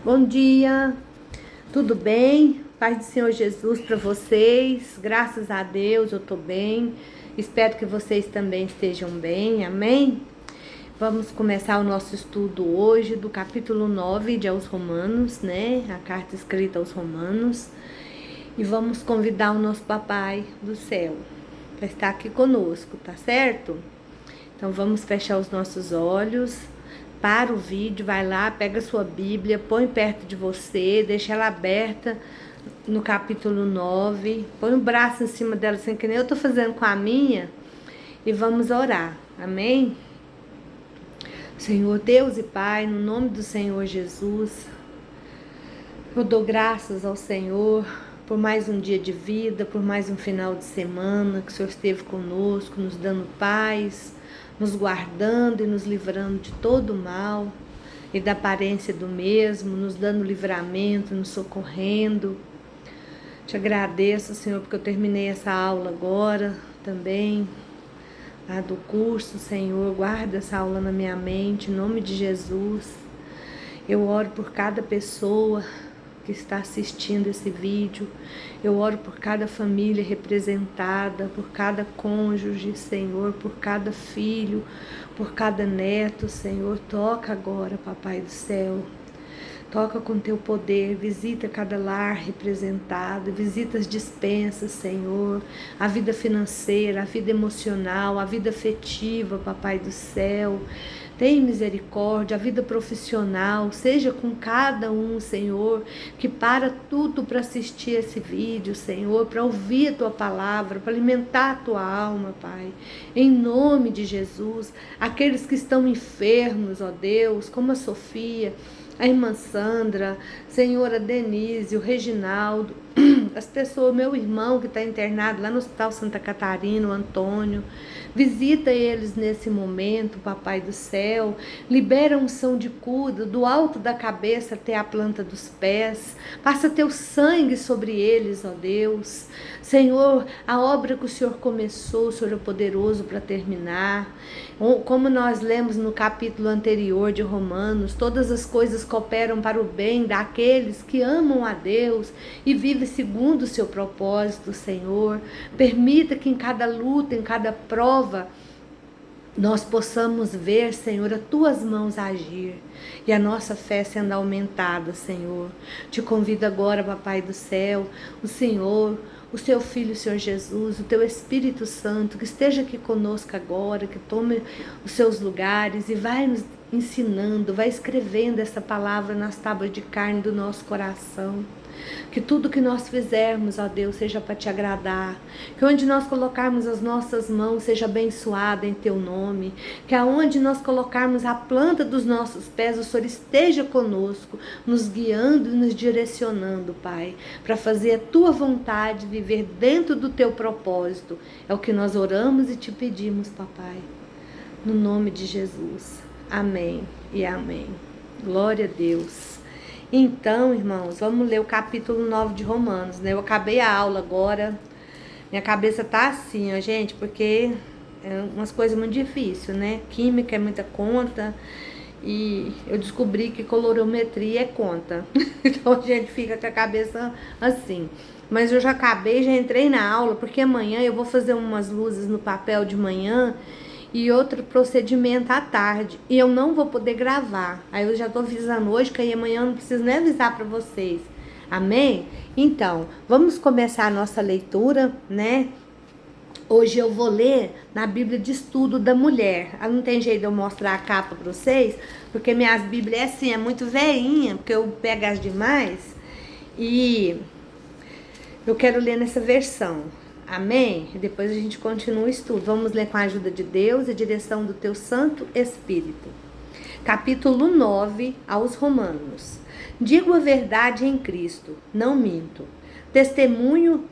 Bom dia, tudo bem? Paz do Senhor Jesus para vocês. Graças a Deus eu estou bem. Espero que vocês também estejam bem, amém? Vamos começar o nosso estudo hoje do capítulo 9 de aos Romanos, né? A carta escrita aos Romanos. E vamos convidar o nosso Papai do céu para estar aqui conosco, tá certo? Então vamos fechar os nossos olhos. Para o vídeo, vai lá, pega a sua Bíblia, põe perto de você, deixa ela aberta no capítulo 9, põe o braço em cima dela, assim que nem eu tô fazendo com a minha, e vamos orar, amém? Senhor Deus e Pai, no nome do Senhor Jesus, eu dou graças ao Senhor por mais um dia de vida, por mais um final de semana, que o Senhor esteve conosco, nos dando paz, nos guardando e nos livrando de todo o mal e da aparência do mesmo, nos dando livramento, nos socorrendo. Te agradeço, Senhor, porque eu terminei essa aula agora também, do curso, Senhor. Guarda essa aula na minha mente, em nome de Jesus. Eu oro por cada pessoa que está assistindo esse vídeo. Eu oro por cada família representada, por cada cônjuge, Senhor, por cada filho, por cada neto, Senhor. Toca agora, Papai do céu. Toca com teu poder, visita cada lar representado, visita as despensas, Senhor, a vida financeira, a vida emocional, a vida afetiva, Papai do céu. Tem misericórdia, a vida profissional, seja com cada um, Senhor, que para tudo para assistir esse vídeo, Senhor, para ouvir a Tua palavra, para alimentar a Tua alma, Pai. Em nome de Jesus, aqueles que estão enfermos, ó Deus, como a Sofia, a irmã Sandra, Senhora Denise, o Reginaldo, as pessoas, meu irmão que está internado lá no Hospital Santa Catarina, o Antônio, visita eles nesse momento, Papai do céu, libera unção de cura, do alto da cabeça até a planta dos pés, passa teu sangue sobre eles, ó Deus. Senhor, a obra que o Senhor começou, o Senhor é poderoso para terminar. Como nós lemos no capítulo anterior de Romanos, todas as coisas cooperam para o bem daqueles que amam a Deus e vivem segundo o seu propósito, Senhor. Permita que em cada luta, em cada prova, nós possamos ver, Senhor, as Tuas mãos agir e a nossa fé sendo aumentada, Senhor. Te convido agora, Papai do céu, o Senhor, o Seu Filho, o Senhor Jesus, o Teu Espírito Santo, que esteja aqui conosco agora, que tome os seus lugares e vai nos ensinando, vai escrevendo essa palavra nas tábuas de carne do nosso coração. Que tudo que nós fizermos, ó Deus, seja para Te agradar. Que onde nós colocarmos as nossas mãos seja abençoada em Teu nome. Que aonde nós colocarmos a planta dos nossos pés, o Senhor esteja conosco, nos guiando e nos direcionando, Pai, para fazer a Tua vontade, viver dentro do Teu propósito. É o que nós oramos e Te pedimos, Papai. No nome de Jesus. Amém e amém. Glória a Deus. Então, irmãos, vamos ler o capítulo 9 de Romanos, né? Eu acabei a aula agora, minha cabeça tá assim, ó, gente, porque é umas coisas muito difíceis, né? Química é muita conta e eu descobri que colorimetria é conta. Então a gente fica com a cabeça assim. Mas eu já acabei, já entrei na aula, porque amanhã eu vou fazer umas luzes no papel de manhã e outro procedimento à tarde, e eu não vou poder gravar. Aí eu já tô avisando hoje, que aí amanhã eu não preciso nem avisar para vocês. Amém? Então, vamos começar a nossa leitura, né? Hoje eu vou ler na Bíblia de Estudo da Mulher. Não tem jeito de eu mostrar a capa para vocês, porque minhas Bíblias é assim, é muito veinha, porque eu pego as demais, e eu quero ler nessa versão. Amém? E depois a gente continua o estudo. Vamos ler com a ajuda de Deus e a direção do Teu Santo Espírito. Capítulo 9 aos Romanos. Digo a verdade em Cristo, não minto.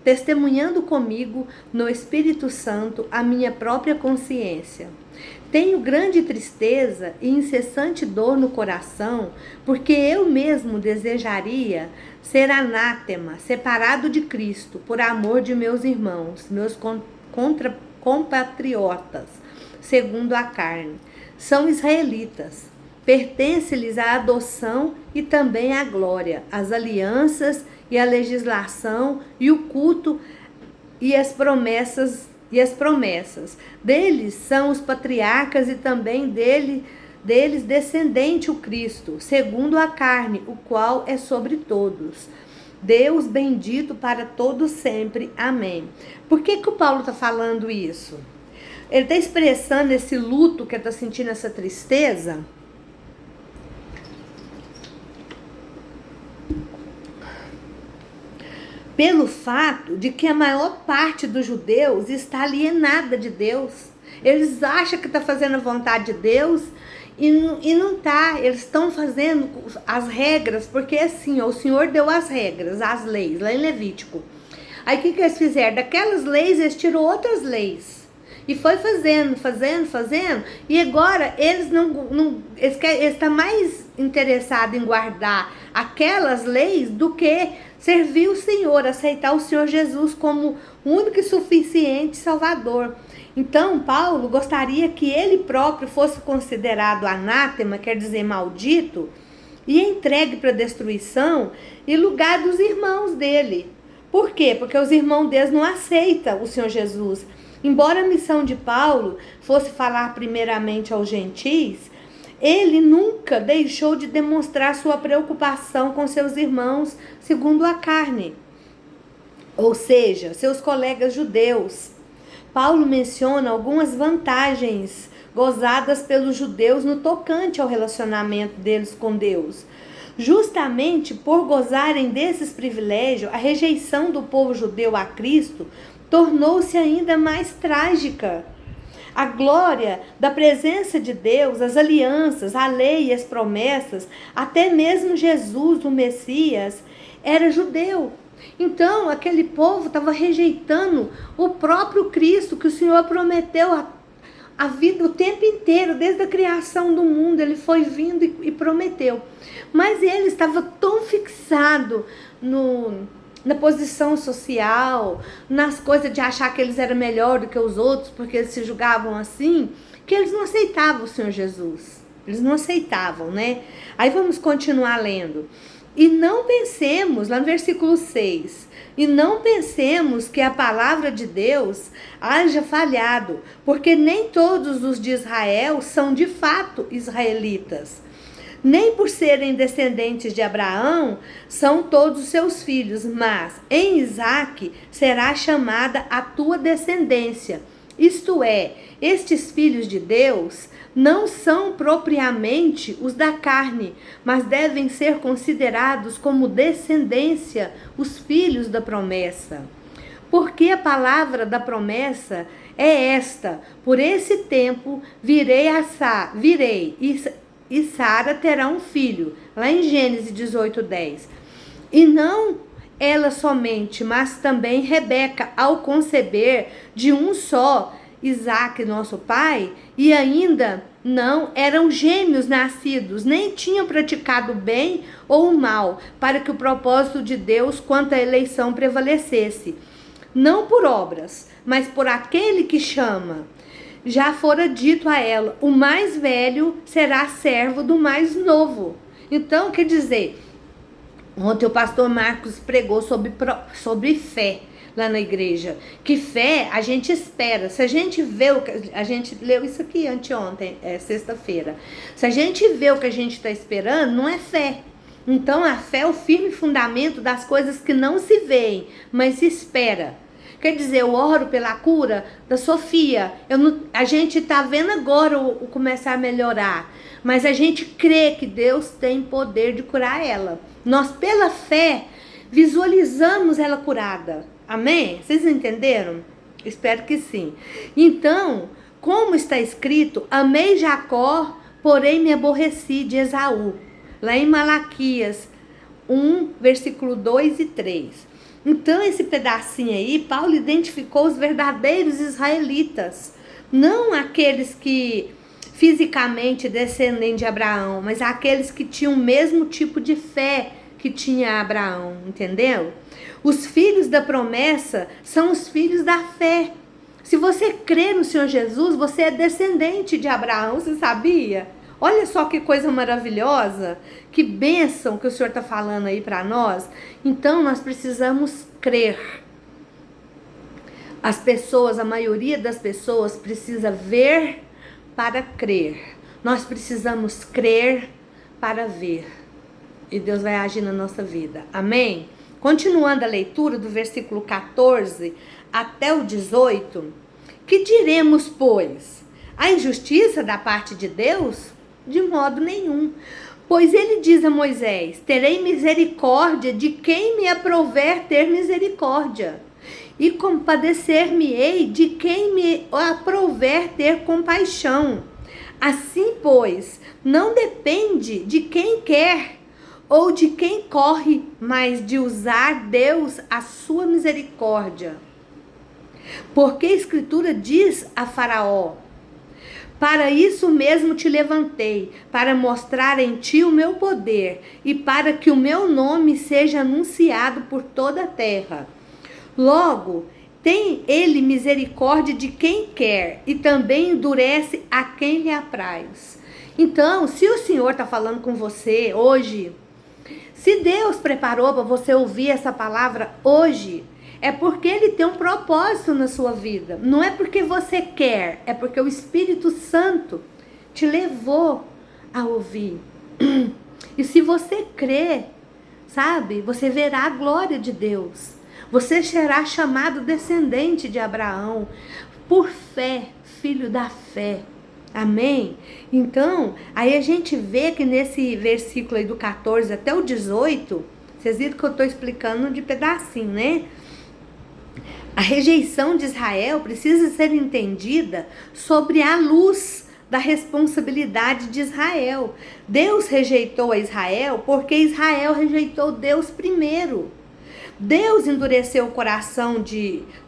Testemunhando comigo no Espírito Santo a minha própria consciência. Tenho grande tristeza e incessante dor no coração, porque eu mesmo desejaria ser anátema, separado de Cristo, por amor de meus irmãos, meus compatriotas, segundo a carne. São israelitas, pertence-lhes a adoção e também a glória, as alianças e a legislação e o culto e as promessas. Deles são os patriarcas e também deles descendente o Cristo, segundo a carne, o qual é sobre todos. Deus bendito para todos sempre. Amém. Por que o Paulo está falando isso? Ele está expressando esse luto, que ele está sentindo essa tristeza, pelo fato de que a maior parte dos judeus está alienada de Deus. Eles acham que está fazendo a vontade de Deus e não está. Eles estão fazendo as regras, porque assim, o Senhor deu as regras, as leis, lá em Levítico. Aí o que eles fizeram? Daquelas leis eles tirou outras leis. E foi fazendo, e agora eles eles estão mais interessados em guardar aquelas leis do que servir o Senhor, aceitar o Senhor Jesus como único e suficiente Salvador. Então Paulo gostaria que ele próprio fosse considerado anátema, quer dizer maldito, e entregue para destruição em lugar dos irmãos dele. Por quê? Porque os irmãos deles não aceitam o Senhor Jesus. Embora a missão de Paulo fosse falar primeiramente aos gentis, ele nunca deixou de demonstrar sua preocupação com seus irmãos segundo a carne, ou seja, seus colegas judeus. Paulo menciona algumas vantagens gozadas pelos judeus no tocante ao relacionamento deles com Deus. Justamente por gozarem desses privilégios, a rejeição do povo judeu a Cristo tornou-se ainda mais trágica. A glória da presença de Deus, as alianças, a lei e as promessas, até mesmo Jesus, o Messias, era judeu. Então, aquele povo estava rejeitando o próprio Cristo, que o Senhor prometeu a vida o tempo inteiro, desde a criação do mundo, ele foi vindo e prometeu. Mas ele estava tão fixado na posição social, nas coisas de achar que eles eram melhor do que os outros, porque eles se julgavam assim, que eles não aceitavam o Senhor Jesus. Eles não aceitavam, né? Aí vamos continuar lendo. E não pensemos, lá no versículo 6, e não pensemos que a palavra de Deus haja falhado, porque nem todos os de Israel são de fato israelitas. Nem por serem descendentes de Abraão são todos seus filhos, mas em Isaque será chamada a tua descendência. Isto é, estes filhos de Deus não são propriamente os da carne, mas devem ser considerados como descendência, os filhos da promessa. Porque a palavra da promessa é esta: por esse tempo virei e Sara terá um filho, lá em Gênesis 18:10. E não ela somente, mas também Rebeca, ao conceber de um só, Isaque, nosso pai, e ainda não eram gêmeos nascidos, nem tinham praticado o bem ou o mal, para que o propósito de Deus quanto à eleição prevalecesse. Não por obras, mas por aquele que chama. Já fora dito a ela: o mais velho será servo do mais novo. Então, quer dizer, ontem o pastor Marcos pregou sobre fé lá na igreja. Que fé a gente espera. Se a gente vê o que a gente leu isso aqui anteontem, sexta-feira. Se a gente vê o que a gente está esperando, não é fé. Então a fé é o firme fundamento das coisas que não se veem, mas se espera. Quer dizer, eu oro pela cura da Sofia. A gente está vendo agora o começar a melhorar. Mas a gente crê que Deus tem poder de curar ela. Nós, pela fé, visualizamos ela curada. Amém? Vocês entenderam? Espero que sim. Então, como está escrito, amei Jacó, porém me aborreci de Esaú. Lá em Malaquias 1, versículo 2 e 3. Então, esse pedacinho aí, Paulo identificou os verdadeiros israelitas. Não aqueles que fisicamente descendem de Abraão, mas aqueles que tinham o mesmo tipo de fé que tinha Abraão, entendeu? Os filhos da promessa são os filhos da fé. Se você crê no Senhor Jesus, você é descendente de Abraão, você sabia? Olha só que coisa maravilhosa, que bênção que o Senhor está falando aí para nós. Então nós precisamos crer. As pessoas, a maioria das pessoas precisa ver para crer. Nós precisamos crer para ver. E Deus vai agir na nossa vida. Amém? Continuando a leitura do versículo 14 até o 18. Que diremos, pois? A injustiça da parte de Deus? De modo nenhum. Pois ele diz a Moisés: terei misericórdia de quem me aprouver ter misericórdia, e compadecer-me-ei de quem me aprouver ter compaixão. Assim, pois, não depende de quem quer ou de quem corre, mas de usar Deus a sua misericórdia. Porque a Escritura diz a Faraó: para isso mesmo te levantei, para mostrar em ti o meu poder, e para que o meu nome seja anunciado por toda a terra. Logo, tem ele misericórdia de quem quer, e também endurece a quem lhe apraz. Então, se o Senhor está falando com você hoje, se Deus preparou para você ouvir essa palavra hoje, é porque Ele tem um propósito na sua vida. Não é porque você quer, é porque o Espírito Santo te levou a ouvir. E se você crer, sabe, você verá a glória de Deus. Você será chamado descendente de Abraão, por fé, filho da fé. Amém? Então, aí a gente vê que nesse versículo aí do 14 até o 18, vocês viram que eu estou explicando de pedacinho, né? A rejeição de Israel precisa ser entendida sobre a luz da responsabilidade de Israel. Deus rejeitou a Israel porque Israel rejeitou Deus primeiro. Deus endureceu o coração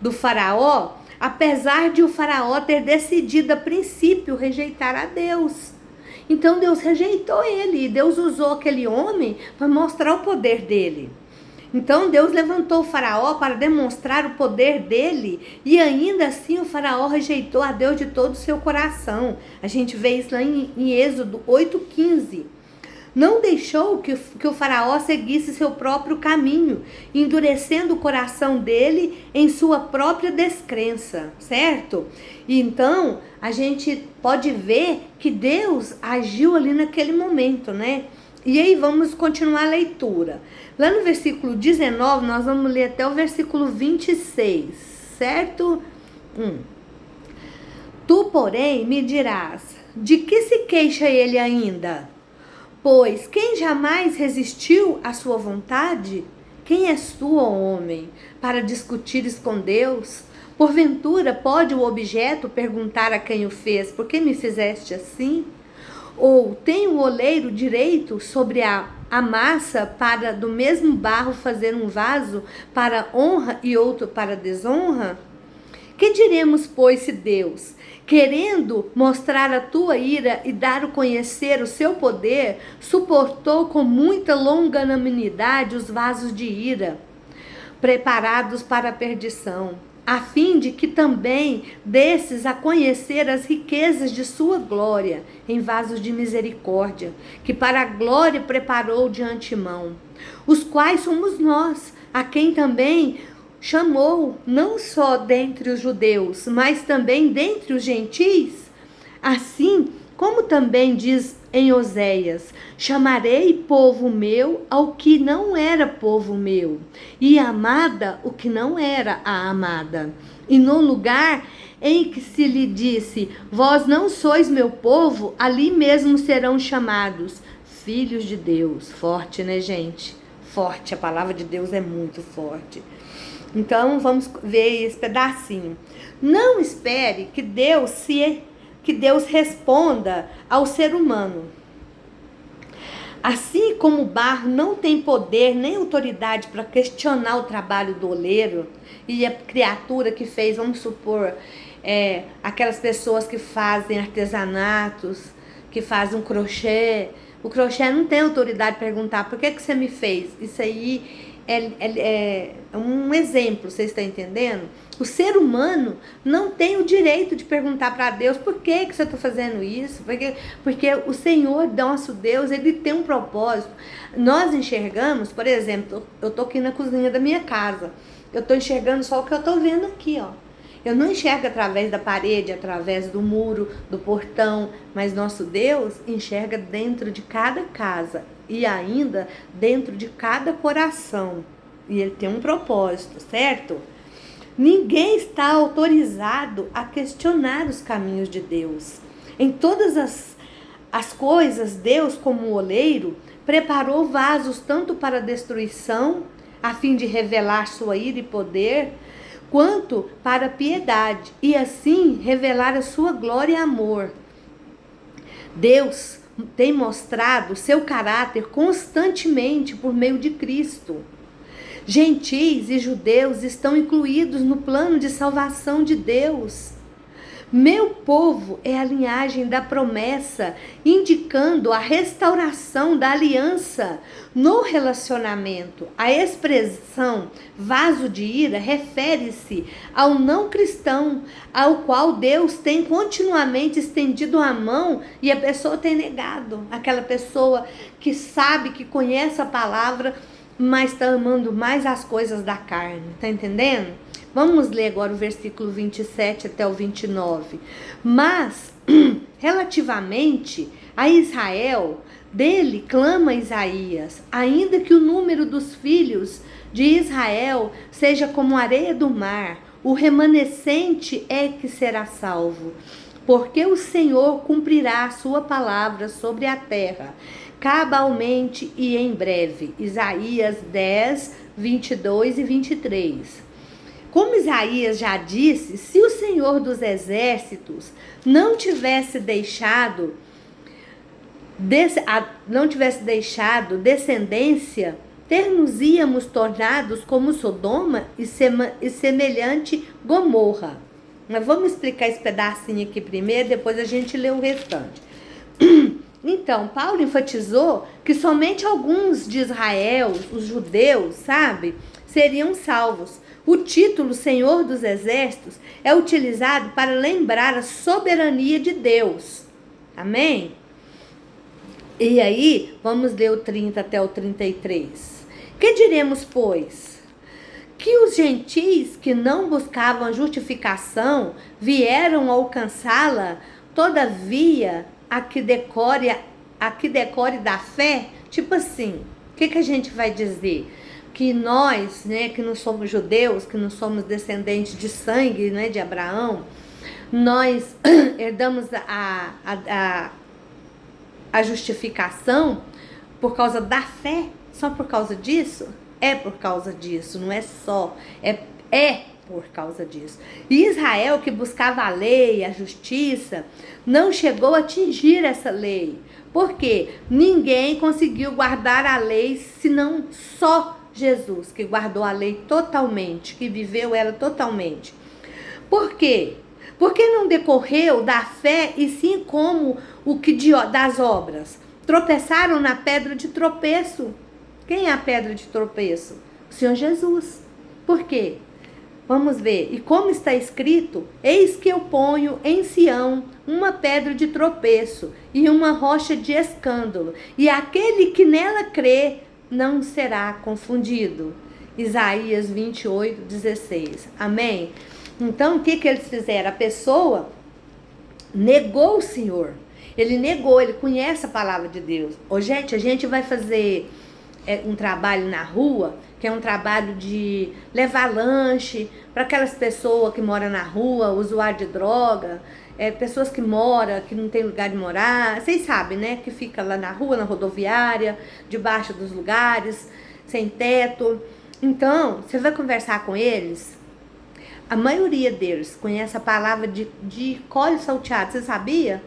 do faraó, apesar de o faraó ter decidido a princípio rejeitar a Deus. Então Deus rejeitou ele e Deus usou aquele homem para mostrar o poder dele. Então Deus levantou o faraó para demonstrar o poder dele, e ainda assim o faraó rejeitou a Deus de todo o seu coração. A gente vê isso lá em Êxodo 8:15. Não deixou que o faraó seguisse seu próprio caminho, endurecendo o coração dele em sua própria descrença, certo? E então, a gente pode ver que Deus agiu ali naquele momento, né? E aí vamos continuar a leitura. Lá no versículo 19, nós vamos ler até o versículo 26, certo? Tu, porém, me dirás, de que se queixa ele ainda? Pois quem jamais resistiu à sua vontade? Quem és tu, ó homem, para discutires com Deus? Porventura pode o objeto perguntar a quem o fez, por que me fizeste assim? Ou tem o oleiro direito sobre a massa para do mesmo barro fazer um vaso para honra e outro para desonra? Que diremos, pois, se Deus, querendo mostrar a tua ira e dar a conhecer o seu poder, suportou com muita longanimidade os vasos de ira, preparados para a perdição, a fim de que também desses a conhecer as riquezas de sua glória, em vasos de misericórdia, que para a glória preparou de antemão, os quais somos nós, a quem também chamou, não só dentre os judeus, mas também dentre os gentis. Assim como também diz em Oséias: chamarei povo meu ao que não era povo meu, e amada o que não era a amada. E no lugar em que se lhe disse: vós não sois meu povo, ali mesmo serão chamados filhos de Deus. Forte, né, gente? Forte, a palavra de Deus é muito forte. Então, vamos ver esse pedacinho. Não espere que Deus responda ao ser humano. Assim como o barro não tem poder nem autoridade para questionar o trabalho do oleiro, e a criatura que fez, vamos supor, aquelas pessoas que fazem artesanatos, que fazem um crochê, o crochê não tem autoridade de perguntar: por que você me fez? Isso aí é um exemplo, vocês estão entendendo? O ser humano não tem o direito de perguntar para Deus por que você está fazendo isso, porque o Senhor, nosso Deus, ele tem um propósito. Nós enxergamos, por exemplo, eu estou aqui na cozinha da minha casa, eu estou enxergando só o que eu estou vendo aqui, ó. Eu não enxergo através da parede, através do muro, do portão, mas nosso Deus enxerga dentro de cada casa e ainda dentro de cada coração. E ele tem um propósito, certo? Ninguém está autorizado a questionar os caminhos de Deus. Em todas as coisas, Deus, como oleiro, preparou vasos tanto para destruição, a fim de revelar sua ira e poder, quanto para a piedade, e assim revelar a sua glória e amor. Deus tem mostrado seu caráter constantemente por meio de Cristo. Gentis e judeus estão incluídos no plano de salvação de Deus. Meu povo é a linhagem da promessa, indicando a restauração da aliança no relacionamento. A expressão vaso de ira refere-se ao não cristão, ao qual Deus tem continuamente estendido a mão e a pessoa tem negado. Aquela pessoa que sabe, que conhece a palavra, mas está amando mais as coisas da carne. Está entendendo? Vamos ler agora o versículo 27 até o 29. Mas, relativamente a Israel, dele clama Isaías, ainda que o número dos filhos de Israel seja como a areia do mar, o remanescente é que será salvo. Porque o Senhor cumprirá a sua palavra sobre a terra, cabalmente e em breve. Isaías 10, 22 e 23. Como Isaías já disse, se o Senhor dos Exércitos não tivesse deixado descendência, ter-nos-íamos tornados como Sodoma e semelhante Gomorra. Mas vamos explicar esse pedacinho aqui primeiro, depois a gente lê o restante. Então, Paulo enfatizou que somente alguns de Israel, os judeus, sabe, seriam salvos. O título Senhor dos Exércitos é utilizado para lembrar a soberania de Deus. Amém? E aí, vamos ler o 30 até o 33. Que diremos, pois? Que os gentis que não buscavam justificação vieram alcançá-la, todavia, a que decore da fé? Tipo assim, o que a gente vai dizer? Que nós, né, que não somos judeus, que não somos descendentes de sangue, né, de Abraão, nós herdamos a justificação por causa da fé, só por causa disso? É por causa disso, não é só, é por causa disso. E Israel, que buscava a lei, a justiça, não chegou a atingir essa lei. Por quê? Ninguém conseguiu guardar a lei, senão só Jesus, que guardou a lei totalmente, que viveu ela totalmente. Por quê? Porque não decorreu da fé, e sim como o que das obras. Tropeçaram na pedra de tropeço. Quem é a pedra de tropeço? O Senhor Jesus. Por quê? Vamos ver. E como está escrito, eis que eu ponho em Sião uma pedra de tropeço e uma rocha de escândalo, e aquele que nela crê não será confundido. Isaías 28, 16. Amém? Então, o que eles fizeram? A pessoa negou o Senhor. Ele negou, ele conhece a palavra de Deus. Ô, gente, a gente vai fazer um trabalho na rua, que é um trabalho de levar lanche para aquelas pessoas que moram na rua, usuário de droga, pessoas que moram, que não tem lugar de morar, vocês sabem, né? Que fica lá na rua, na rodoviária, debaixo dos lugares, sem teto. Então, você vai conversar com eles, a maioria deles conhece a palavra de coalho salteado, você sabia?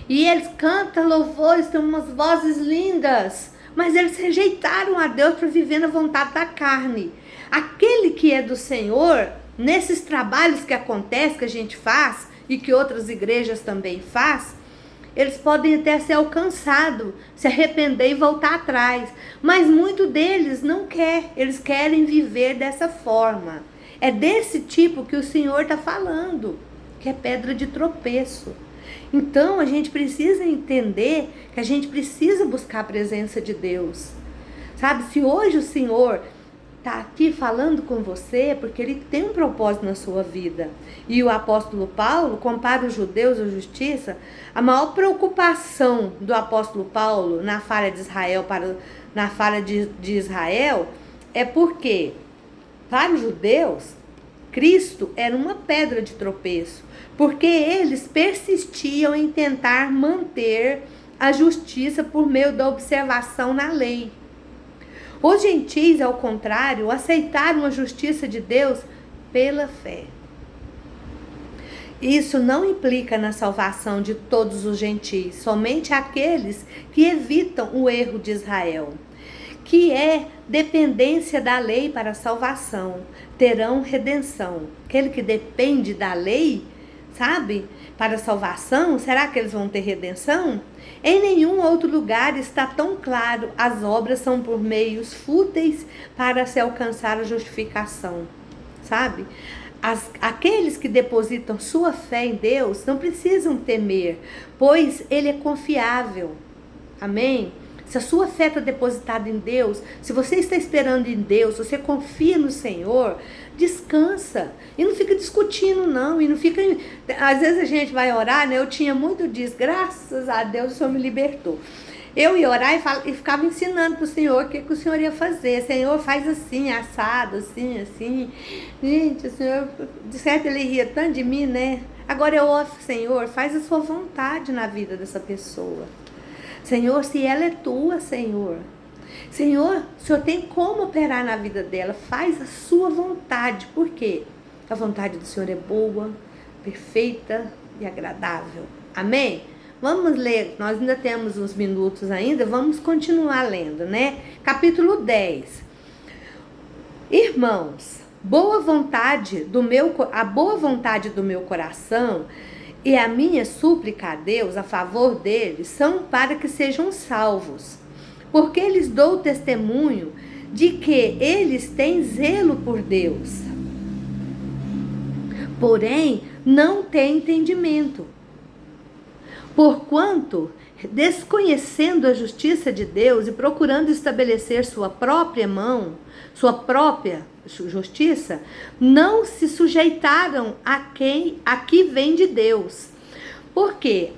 E eles cantam louvores, têm umas vozes lindas, mas eles rejeitaram a Deus para viver na vontade da carne. Aquele que é do Senhor, nesses trabalhos que acontecem, que a gente faz, e que outras igrejas também faz, eles podem até ser alcançados, se arrepender e voltar atrás. Mas muito deles não quer, eles querem viver dessa forma. É desse tipo que o Senhor está falando, que é pedra de tropeço. Então a gente precisa entender que a gente precisa buscar a presença de Deus. Sabe, se hoje o Senhor está aqui falando com você, porque Ele tem um propósito na sua vida. E o apóstolo Paulo compara os judeus à justiça. A maior preocupação do apóstolo Paulo na falha de Israel, na falha de Israel, é porque, para os judeus, Cristo era uma pedra de tropeço, porque eles persistiam em tentar manter a justiça por meio da observação na lei. Os gentios, ao contrário, aceitaram a justiça de Deus pela fé. Isso não implica na salvação de todos os gentios, somente aqueles que evitam o erro de Israel, que é dependência da lei para a salvação, terão redenção. Aquele que depende da lei, sabe, para a salvação, será que eles vão ter redenção? Em nenhum outro lugar está tão claro, as obras são por meios fúteis para se alcançar a justificação, sabe? Aqueles que depositam sua fé em Deus não precisam temer, pois Ele é confiável, amém? Se a sua fé está depositada em Deus, se você está esperando em Deus, se você confia no Senhor, descansa. E não fica discutindo, não. E não fica. Às vezes a gente vai orar, né? Eu tinha muito disso, graças a Deus o Senhor me libertou. Eu ia orar e ficava ensinando para o Senhor o que o Senhor ia fazer. Senhor, faz assim, assado, assim, assim. Gente, o Senhor, de certo, Ele ria tanto de mim, né? Agora eu oro, Senhor, faz a sua vontade na vida dessa pessoa. Senhor, se ela é tua, Senhor. Senhor, o Senhor tem como operar na vida dela. Faz a sua vontade. Por quê? A vontade do Senhor é boa, perfeita e agradável. Amém? Vamos ler, nós ainda temos uns minutos ainda, vamos continuar lendo, né? Capítulo 10. Irmãos, a boa vontade do meu coração e a minha súplica a Deus a favor deles são para que sejam salvos, porque lhes dou testemunho de que eles têm zelo por Deus, porém não têm entendimento. Porquanto, desconhecendo a justiça de Deus e procurando estabelecer sua própria justiça, não se sujeitaram a que vem de Deus. Porque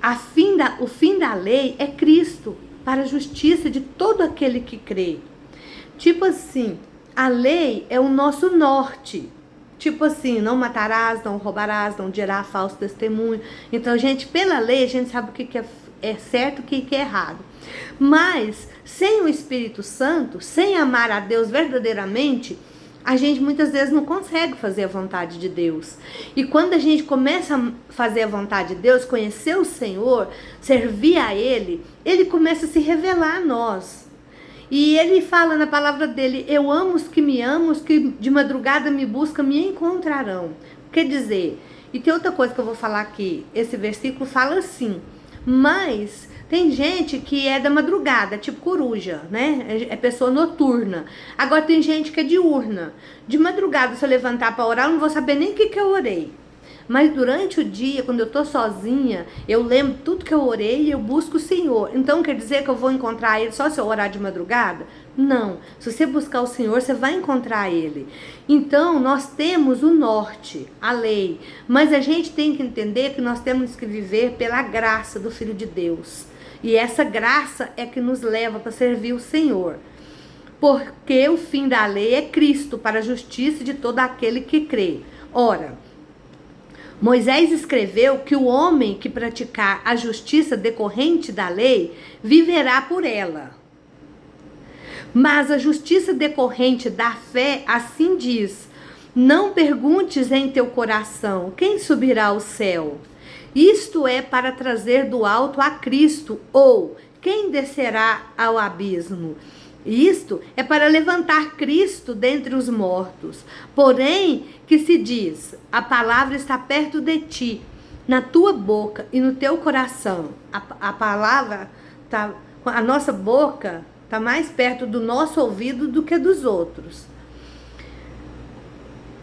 o fim da lei é Cristo, para a justiça de todo aquele que crê. Tipo assim, a lei é o nosso norte. Tipo assim, não matarás, não roubarás, não dirás falso testemunho. Então, gente, pela lei, a gente sabe o que é certo e o que é errado. Mas, sem o Espírito Santo, sem amar a Deus verdadeiramente, a gente muitas vezes não consegue fazer a vontade de Deus. E quando a gente começa a fazer a vontade de Deus, conhecer o Senhor, servir a Ele, Ele começa a se revelar a nós. E Ele fala na palavra dele, eu amo os que me amam, os que de madrugada me buscam, me encontrarão. Quer dizer, e tem outra coisa que eu vou falar aqui, esse versículo fala assim, mas tem gente que é da madrugada, tipo coruja, né? É pessoa noturna. Agora tem gente que é diurna. De madrugada, se eu levantar para orar, eu não vou saber nem o que eu orei. Mas durante o dia, quando eu estou sozinha, eu lembro tudo que eu orei e eu busco o Senhor. Então quer dizer que eu vou encontrar Ele só se eu orar de madrugada? Não. Se você buscar o Senhor, você vai encontrar Ele. Então nós temos o norte, a lei. Mas a gente tem que entender que nós temos que viver pela graça do Filho de Deus. E essa graça é que nos leva para servir o Senhor. Porque o fim da lei é Cristo, para a justiça de todo aquele que crê. Ora, Moisés escreveu que o homem que praticar a justiça decorrente da lei viverá por ela. Mas a justiça decorrente da fé assim diz: não perguntes em teu coração quem subirá ao céu. Isto é para trazer do alto a Cristo, ou quem descerá ao abismo. Isto é para levantar Cristo dentre os mortos. Porém, que se diz, a palavra está perto de ti, na tua boca e no teu coração. A palavra, a nossa boca está mais perto do nosso ouvido do que dos outros.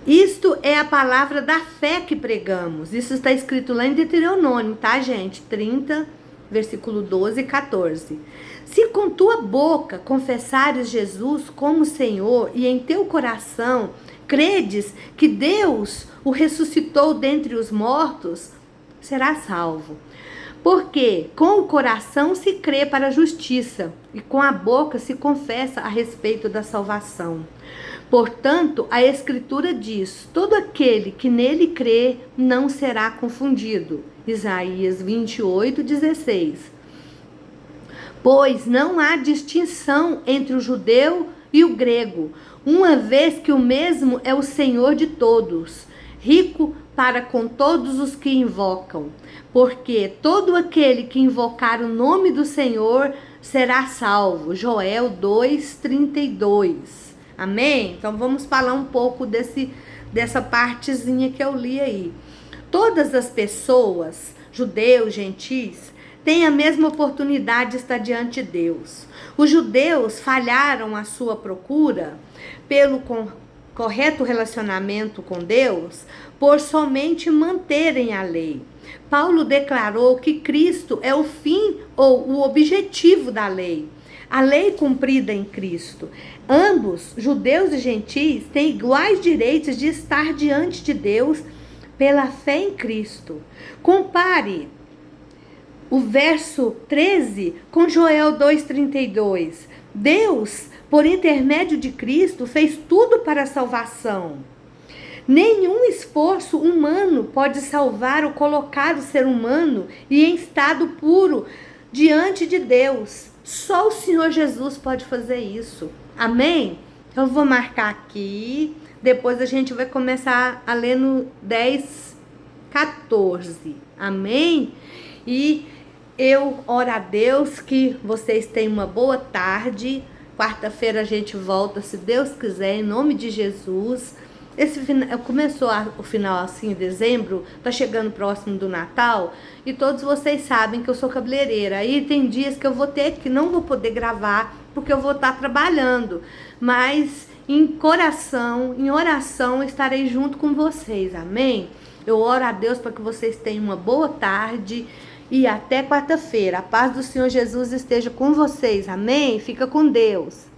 Isto é a palavra da fé que pregamos. Isso está escrito lá em Deuteronômio, tá, gente? 30, versículo 12 e 14. Se com tua boca confessares Jesus como Senhor e em teu coração credes que Deus o ressuscitou dentre os mortos, serás salvo. Porque com o coração se crê para a justiça e com a boca se confessa a respeito da salvação. Portanto, a Escritura diz: todo aquele que nele crê não será confundido. Isaías 28:16. Pois não há distinção entre o judeu e o grego, uma vez que o mesmo é o Senhor de todos, rico para com todos os que invocam. Porque todo aquele que invocar o nome do Senhor será salvo. Joel 2:32. Amém? Então vamos falar um pouco dessa partezinha que eu li aí. Todas as pessoas, judeus, gentis, têm a mesma oportunidade de estar diante de Deus. Os judeus falharam a sua procura pelo correto relacionamento com Deus por somente manterem a lei. Paulo declarou que Cristo é o fim ou o objetivo da lei. A lei cumprida em Cristo. Ambos, judeus e gentis, têm iguais direitos de estar diante de Deus pela fé em Cristo. Compare o verso 13 com Joel 2:32. Deus, por intermédio de Cristo, fez tudo para a salvação. Nenhum esforço humano pode salvar ou colocar o ser humano em estado puro diante de Deus. Só o Senhor Jesus pode fazer isso. Amém? Então eu vou marcar aqui. Depois a gente vai começar a ler no 10:14. Amém? E eu oro a Deus que vocês tenham uma boa tarde. Quarta-feira a gente volta, se Deus quiser, em nome de Jesus. Começou o final assim, em dezembro, tá chegando próximo do Natal, e todos vocês sabem que eu sou cabeleireira. Aí tem dias que eu vou ter que não vou poder gravar, porque eu vou estar trabalhando. Mas em coração, em oração, estarei junto com vocês. Amém? Eu oro a Deus para que vocês tenham uma boa tarde e até quarta-feira. A paz do Senhor Jesus esteja com vocês. Amém? Fica com Deus.